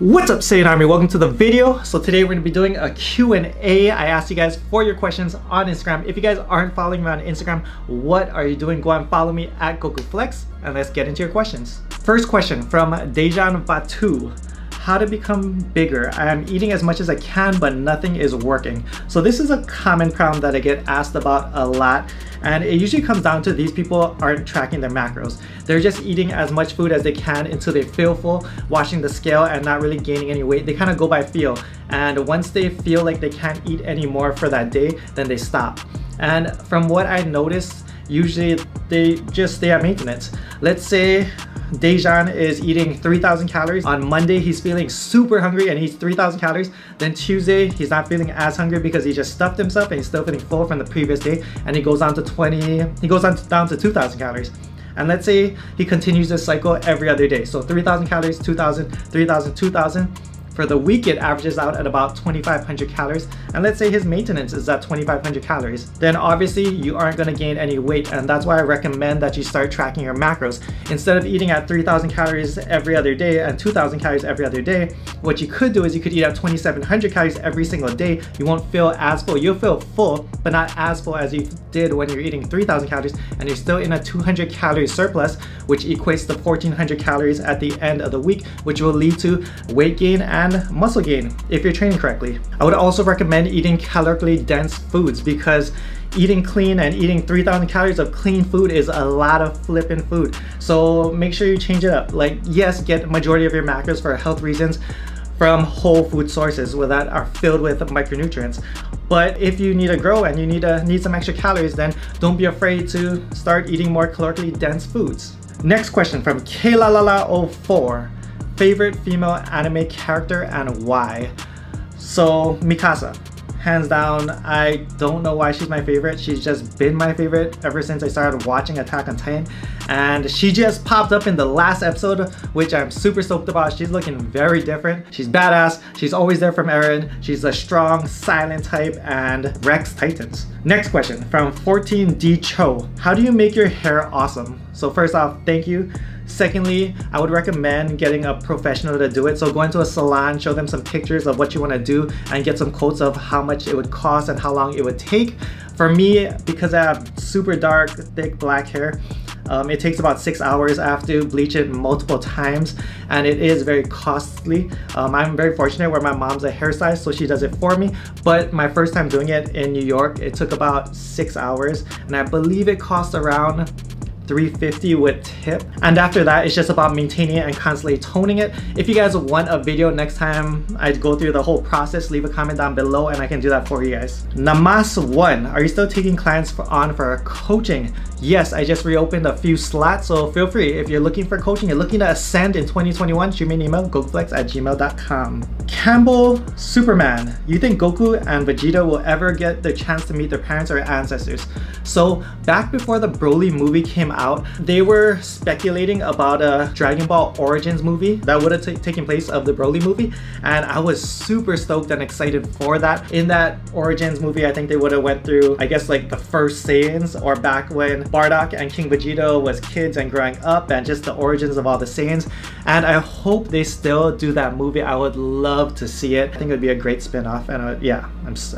What's up, Saiyan Army? Welcome to the video. So today we're going to be doing a Q&A. I asked you guys for your questions on Instagram. If you guys aren't following me on Instagram, what are you doing? Go and follow me at Gokuflex and let's get into your questions. First question from Dejan Batu. How to become bigger? I am eating as much as I can, but nothing is working. So this is a common problem that I get asked about a lot. And it usually comes down to these people aren't tracking their macros. They're just eating as much food as they can until they feel full, watching the scale and not really gaining any weight. They kind of go by feel. And once they feel like they can't eat anymore for that day, then they stop. And from what I noticed, usually they just stay at maintenance. Let's say Dejan is eating 3,000 calories. On Monday, he's feeling super hungry and he eats 3,000 calories. Then Tuesday, he's not feeling as hungry because he just stuffed himself and he's still feeling full from the previous day. And he goes down to down to 2,000 calories. And let's say he continues this cycle every other day. So 3,000 calories, 2,000, 3,000, 2,000. For the week, it averages out at about 2,500 calories. And let's say his maintenance is at 2,500 calories. Then obviously you aren't gonna gain any weight. And that's why I recommend that you start tracking your macros. Instead of eating at 3,000 calories every other day and 2,000 calories every other day, what you could do is you could eat at 2,700 calories every single day. You won't feel as full. You'll feel full, but not as full as you did when you're eating 3,000 calories and you're still in a 200 calorie surplus, which equates to 1,400 calories at the end of the week, which will lead to weight gain and muscle gain if you're training correctly. I would also recommend eating calorically dense foods because eating clean and eating 3,000 calories of clean food is a lot of flippin' food. So make sure you change it up. Like, yes, get majority of your macros for health reasons from whole food sources that are filled with micronutrients. But if you need to grow and you need some extra calories, then don't be afraid to start eating more calorically dense foods. Next question from Kaylalala04. Favorite female anime character and why? So Mikasa, hands down. I don't know why she's my favorite. She's just been my favorite ever since I started watching Attack on Titan. And she just popped up in the last episode, which I'm super stoked about. She's looking very different. She's badass. She's always there from Eren. She's a strong, silent type and wrecks Titans. Next question from 14D Cho. How do you make your hair awesome? So first off, thank you. Secondly, I would recommend getting a professional to do it. So go into a salon, show them some pictures of what you want to do and get some quotes of how much it would cost and how long it would take. For me, because I have super dark, thick black hair, it takes about 6 hours. I have to bleach it multiple times and it is very costly. I'm very fortunate where my mom's a hairstylist, so she does it for me. But my first time doing it in New York, it took about 6 hours and I believe it cost around $350 with tip. And after that, it's just about maintaining it and constantly toning it. If you guys want a video next time I go through the whole process, leave a comment down below and I can do that for you guys. Namas1, are you still taking clients on for coaching? Yes, I just reopened a few slots, so feel free. If you're looking for coaching, you're looking to ascend in 2021, shoot me an email, gokuflex@gmail.com. Campbell Superman, you think Goku and Vegeta will ever get the chance to meet their parents or ancestors? So back before the Broly movie came out, they were speculating about a Dragon Ball Origins movie that would have taken place of the Broly movie, and I was super stoked and excited for that. In that Origins movie, I think they would have went through, I guess, like the first Saiyans, or back when Bardock and King Vegeta was kids and growing up, and just the origins of all the Saiyans. And I hope they still do that movie. I would love to see it. I think it would be a great spin-off, and I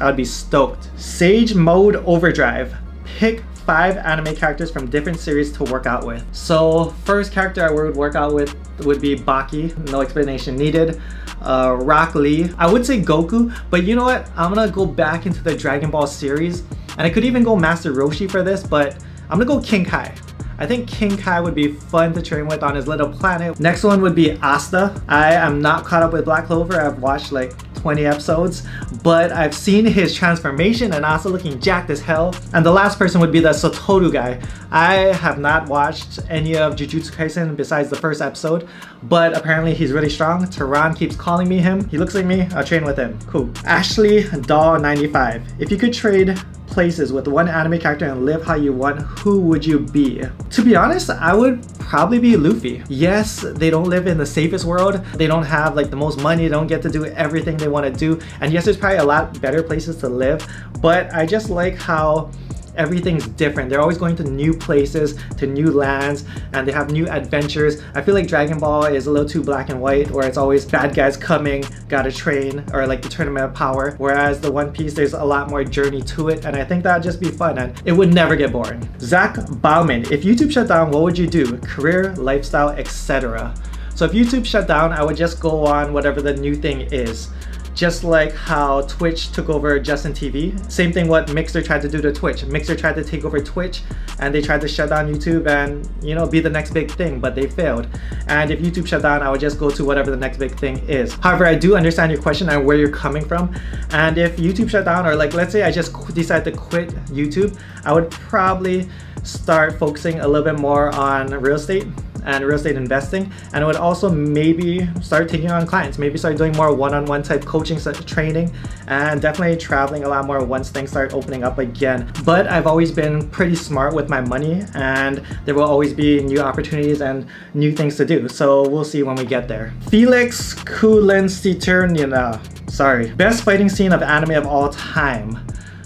would be stoked. Sage Mode Overdrive. Pick 5 anime characters from different series to work out with. So first character I would work out with would be Baki, no explanation needed. Rock Lee. I would say Goku, but you know what? I'm gonna go back into the Dragon Ball series, and I could even go Master Roshi for this, but I'm gonna go King Kai. I think King Kai would be fun to train with on his little planet. Next one would be Asta. I am not caught up with Black Clover. I've watched like 20 episodes, but I've seen his transformation and Asta looking jacked as hell. And the last person would be the Satoru guy. I have not watched any of Jujutsu Kaisen besides the first episode, but apparently he's really strong. Tehran keeps calling me him. He looks like me, I'll train with him. Cool. Ashley Doll 95. If you could trade places with one anime character and live how you want, who would you be? To be honest, I would probably be Luffy. Yes, they don't live in the safest world. They don't have like the most money. They don't get to do everything they want to do. And yes, there's probably a lot better places to live, but I just like how everything's different. They're always going to new places, to new lands, and they have new adventures. I feel like Dragon Ball is a little too black and white, where it's always bad guys coming, gotta train, or like the Tournament of Power. Whereas the One Piece, there's a lot more journey to it, and I think that'd just be fun and it would never get boring. Zach Bauman, if YouTube shut down, what would you do? Career, lifestyle, etc. So if YouTube shut down, I would just go on whatever the new thing is. Just like how Twitch took over Justin TV. Same thing what Mixer tried to do to Twitch. Mixer tried to take over Twitch and they tried to shut down YouTube and, you know, be the next big thing, but they failed. And if YouTube shut down, I would just go to whatever the next big thing is. However, I do understand your question and where you're coming from. And if YouTube shut down, or like let's say I just decide to quit YouTube, I would probably start focusing a little bit more on real estate and real estate investing, and I would also maybe start taking on clients, maybe start doing more one-on-one type coaching, training, and definitely traveling a lot more once things start opening up again. But I've always been pretty smart with my money, and there will always be new opportunities and new things to do, so we'll see when we get there. Felix Kulenstiternina, sorry. Best fighting scene of anime of all time.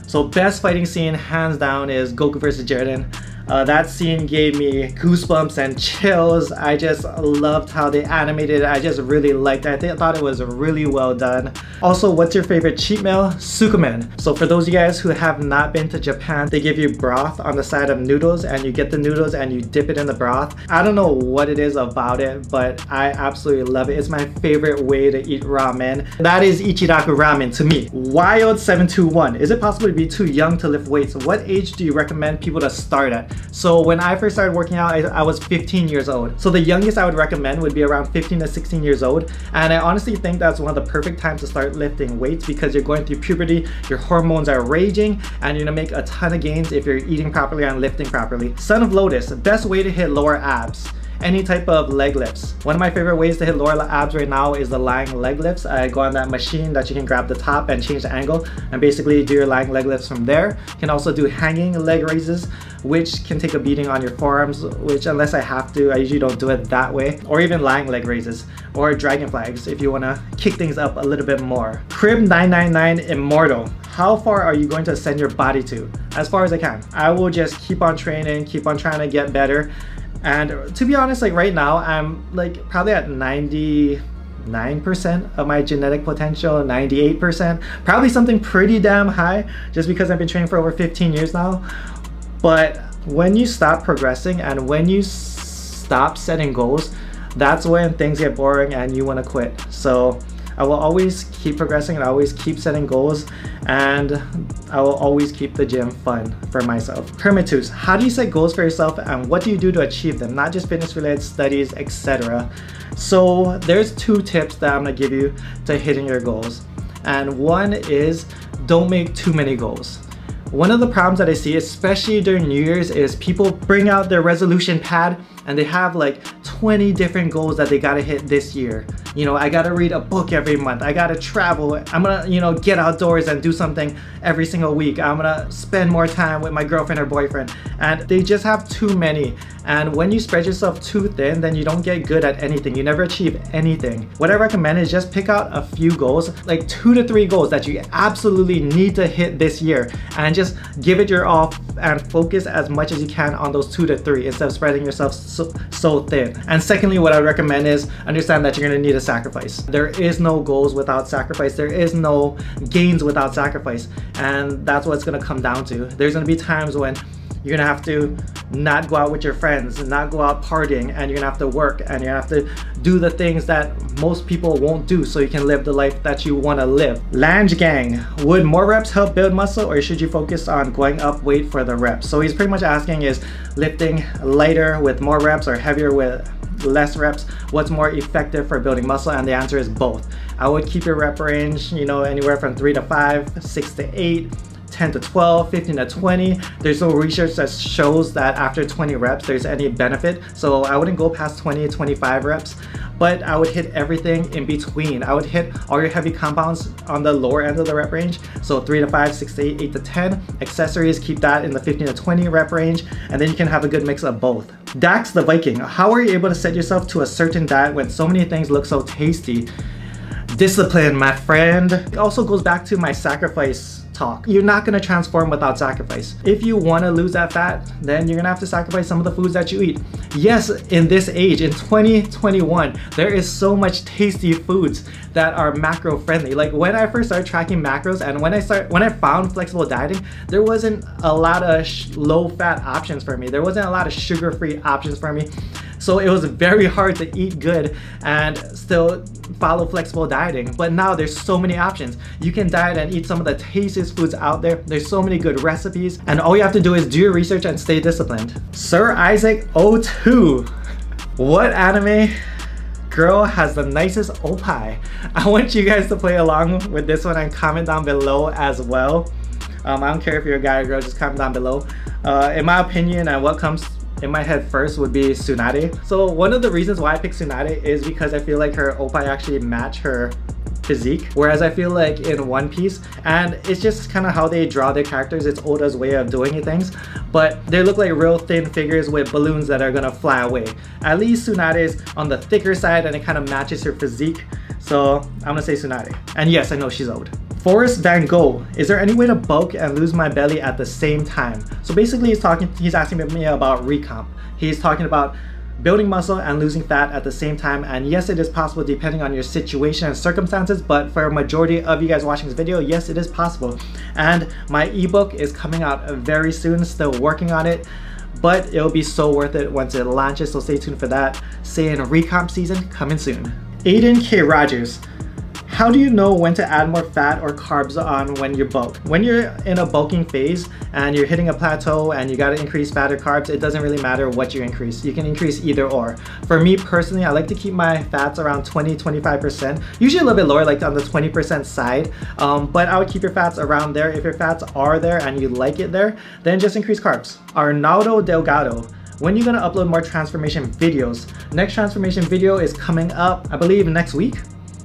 So best fighting scene hands down is Goku vs. Jiren. That scene gave me goosebumps and chills. I just loved how they animated it. I just really liked it. I thought it was really well done. Also, what's your favorite cheat meal? Sukumen. So for those of you guys who have not been to Japan, they give you broth on the side of noodles, and you get the noodles and you dip it in the broth. I don't know what it is about it, but I absolutely love it. It's my favorite way to eat ramen. That is Ichiraku ramen to me. Wild721. Is it possible to be too young to lift weights? What age do you recommend people to start at? So when I first started working out, I was 15 years old. So the youngest I would recommend would be around 15 to 16 years old. And I honestly think that's one of the perfect times to start lifting weights, because you're going through puberty, your hormones are raging, and you're gonna make a ton of gains if you're eating properly and lifting properly. Son of Lotus, best way to hit lower abs. Any type of leg lifts. One of my favorite ways to hit lower abs right now is the lying leg lifts. I go on that machine that you can grab the top and change the angle and basically do your lying leg lifts from there. You can also do hanging leg raises, which can take a beating on your forearms, which unless I have to, I usually don't do it that way. Or even lying leg raises or dragon flags if you want to kick things up a little bit more. Crib999 Immortal. How far are you going to send your body to? As far as I can. I will just keep on training, keep on trying to get better. And to be honest, like right now, I'm like probably at 99% of my genetic potential, 98%, probably something pretty damn high, just because I've been training for over 15 years now. But when you stop progressing and when you stop setting goals, that's when things get boring and you want to quit. So I will always keep progressing and I always keep setting goals, and I will always keep the gym fun for myself. Hermitus, how do you set goals for yourself and what do you do to achieve them? Not just fitness related, studies, etc. So there's 2 tips that I'm gonna give you to hitting your goals. And one is don't make too many goals. One of the problems that I see, especially during New Year's, is people bring out their resolution pad and they have like 20 different goals that they gotta hit this year. You know, I gotta read a book every month. I gotta travel. I'm gonna, you know, get outdoors and do something every single week. I'm gonna spend more time with my girlfriend or boyfriend. And they just have too many. And when you spread yourself too thin, then you don't get good at anything. You never achieve anything. What I recommend is just pick out a few goals, like 2 to 3 goals that you absolutely need to hit this year, and just give it your all and focus as much as you can on those 2 to 3 instead of spreading yourself so thin. And secondly, what I recommend is understand that you're gonna need a sacrifice. There is no goals without sacrifice. There is no gains without sacrifice. And that's what it's gonna come down to. There's gonna be times when you're gonna have to not go out with your friends, not go out partying, and you're gonna have to work and you have to do the things that most people won't do so you can live the life that you wanna live. Lange Gang, would more reps help build muscle or should you focus on going up weight for the reps? So he's pretty much asking, is lifting lighter with more reps or heavier with less reps, what's more effective for building muscle? And the answer is both. I would keep your rep range, you know, anywhere from 3 to 5, 6 to 8, 10 to 12, 15 to 20. There's no research that shows that after 20 reps there's any benefit. So I wouldn't go past 20 to 25 reps, but I would hit everything in between. I would hit all your heavy compounds on the lower end of the rep range. So 3 to 5, 6 to 8, 8 to 10. Accessories, keep that in the 15 to 20 rep range, and then you can have a good mix of both. Dax the Viking, how are you able to set yourself to a certain diet when so many things look so tasty? Discipline, my friend. It also goes back to my sacrifice talk. You're not gonna transform without sacrifice. If you wanna lose that fat, then you're gonna have to sacrifice some of the foods that you eat. Yes, in this age, in 2021, there is so much tasty foods that are macro friendly. Like when I first started tracking macros and when I found flexible dieting, there wasn't a lot of low fat options for me. There wasn't a lot of sugar-free options for me. So it was very hard to eat good and still follow flexible dieting. But now there's so many options. You can diet and eat some of the tastiest foods out there. There's so many good recipes. And all you have to do is do your research and stay disciplined. Sir Isaac 02. What anime girl has the nicest opai? I want you guys to play along with this one and comment down below as well. I don't care if you're a guy or girl, just comment down below. In my opinion, and what comes in my head first would be Tsunade. So one of the reasons why I picked Tsunade is because I feel like her opai actually match her physique, whereas I feel like in One Piece, and it's just kind of how they draw their characters, it's Oda's way of doing things, but they look like real thin figures with balloons that are gonna fly away. At least Tsunade is on the thicker side and it kind of matches her physique, so I'm gonna say Tsunade. And yes, I know she's old. Forrest Van Gogh, is there any way to bulk and lose my belly at the same time? So basically he's asking me about recomp. He's talking about building muscle and losing fat at the same time, and yes, it is possible depending on your situation and circumstances, but for a majority of you guys watching this video, yes, it is possible. And my ebook is coming out very soon, still working on it, but it'll be so worth it once it launches, so stay tuned for that. Saiyan recomp season coming soon. Aiden K. Rogers, how do you know when to add more fat or carbs on when you bulk? When you're in a bulking phase and you're hitting a plateau and you gotta increase fat or carbs, it doesn't really matter what you increase. You can increase either or. For me personally, I like to keep my fats around 20-25%, usually a little bit lower, like on the 20% side, but I would keep your fats around there. If your fats are there and you like it there, then just increase carbs. Arnaldo Delgado, when are you gonna upload more transformation videos? Next transformation video is coming up, I believe next week.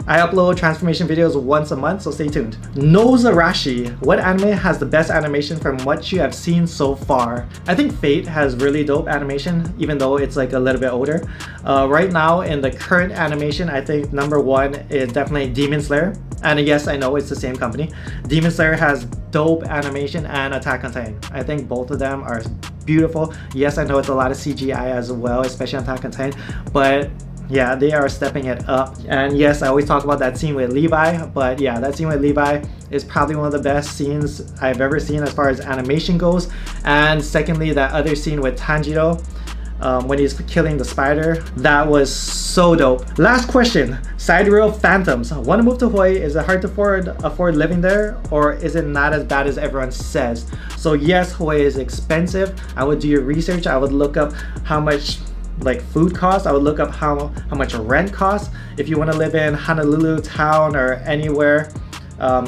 I upload transformation videos once a month, so stay tuned. Nozarashi, what anime has the best animation from what you have seen so far? I think Fate has really dope animation, even though it's like a little bit older. Right now in the current animation, I think number one is definitely Demon Slayer. And yes, I know it's the same company. Demon Slayer has dope animation, and Attack on Titan. I think both of them are beautiful. Yes, I know it's a lot of CGI as well, especially on Attack on Titan, but yeah, they are stepping it up. And yes, I always talk about that scene with Levi, but yeah, that scene with Levi is probably one of the best scenes I've ever seen as far as animation goes. And secondly, that other scene with Tanjiro, when he's killing the spider, that was so dope. Last question, Sidereal Phantoms. Want to move to Hawaii? Is it hard to afford living there, or is it not as bad as everyone says? So yes, Hawaii is expensive. I would do your research. I would look up how much like food costs. I would look up how much rent costs. If you want to live in Honolulu town or anywhere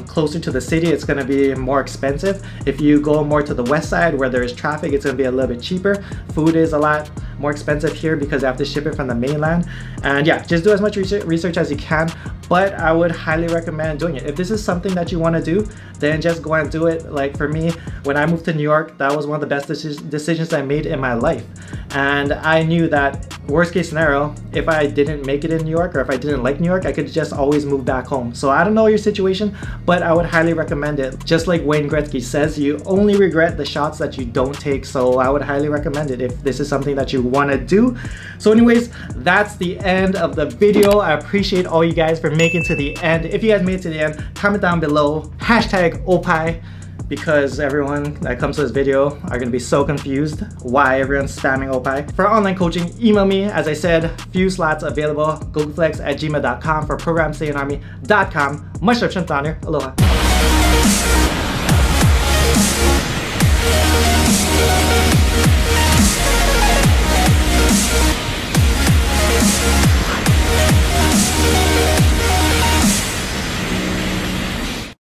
closer to the city, it's going to be more expensive. If you go more to the west side where there is traffic, it's going to be a little bit cheaper. Food is a lot more expensive here because you have to ship it from the mainland. And yeah, just do as much research as you can, but I would highly recommend doing it. If this is something that you want to do, then just go and do it. Like for me, when I moved to New York, that was one of the best decisions I made in my life. And I knew that worst case scenario, if I didn't make it in New York or if I didn't like New York, I could just always move back home. So I don't know your situation, but I would highly recommend it. Just like Wayne Gretzky says, you only regret the shots that you don't take. So I would highly recommend it if this is something that you want to do. So anyways, that's the end of the video. I appreciate all you guys for making it to the end. If you guys made it to the end, comment down below, hashtag Opai, because everyone that comes to this video are gonna be so confused why everyone's spamming Opai. For online coaching, email me. As I said, few slots available. Gokuflex@gmail.com. For programSaiyanArmy.com. Much love, Aloha.